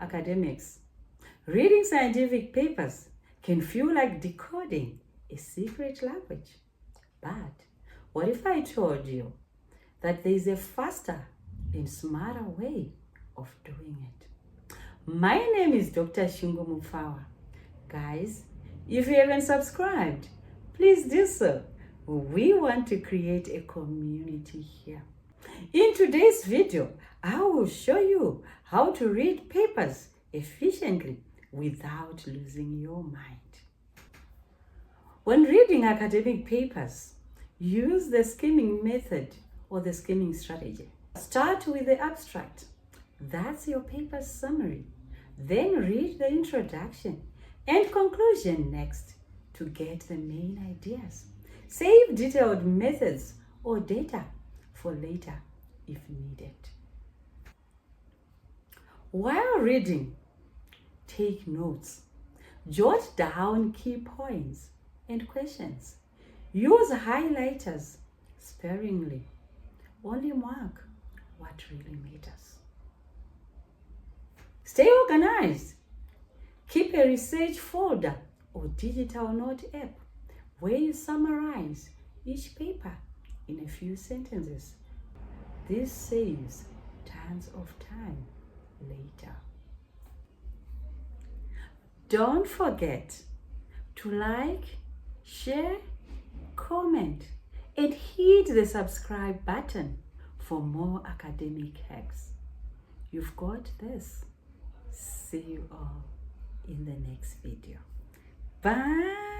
academics. Reading scientific papers can feel like decoding a secret language. But what if I told you that there is a faster and smarter way of doing it? My name is Dr. Shungu Mupfawa. Guys, if you haven't subscribed, please do so. We want to create a community here. In today's video, I will show you how to read papers efficiently without losing your mind. When reading academic papers, use the skimming method or the skimming strategy. Start with the abstract. That's your paper's summary. Then read the introduction and conclusion next to get the main ideas. Save detailed methods or data for later if needed. While reading, take notes. Jot down key points and questions. Use highlighters sparingly. Only mark what really matters. Stay organized. Keep a research folder or digital note app where you summarize each paper in a few sentences. This saves tons of time later. Don't forget to like, share, comment, and hit the subscribe button for more academic hacks. You've got this. See you all in the next video. Bye.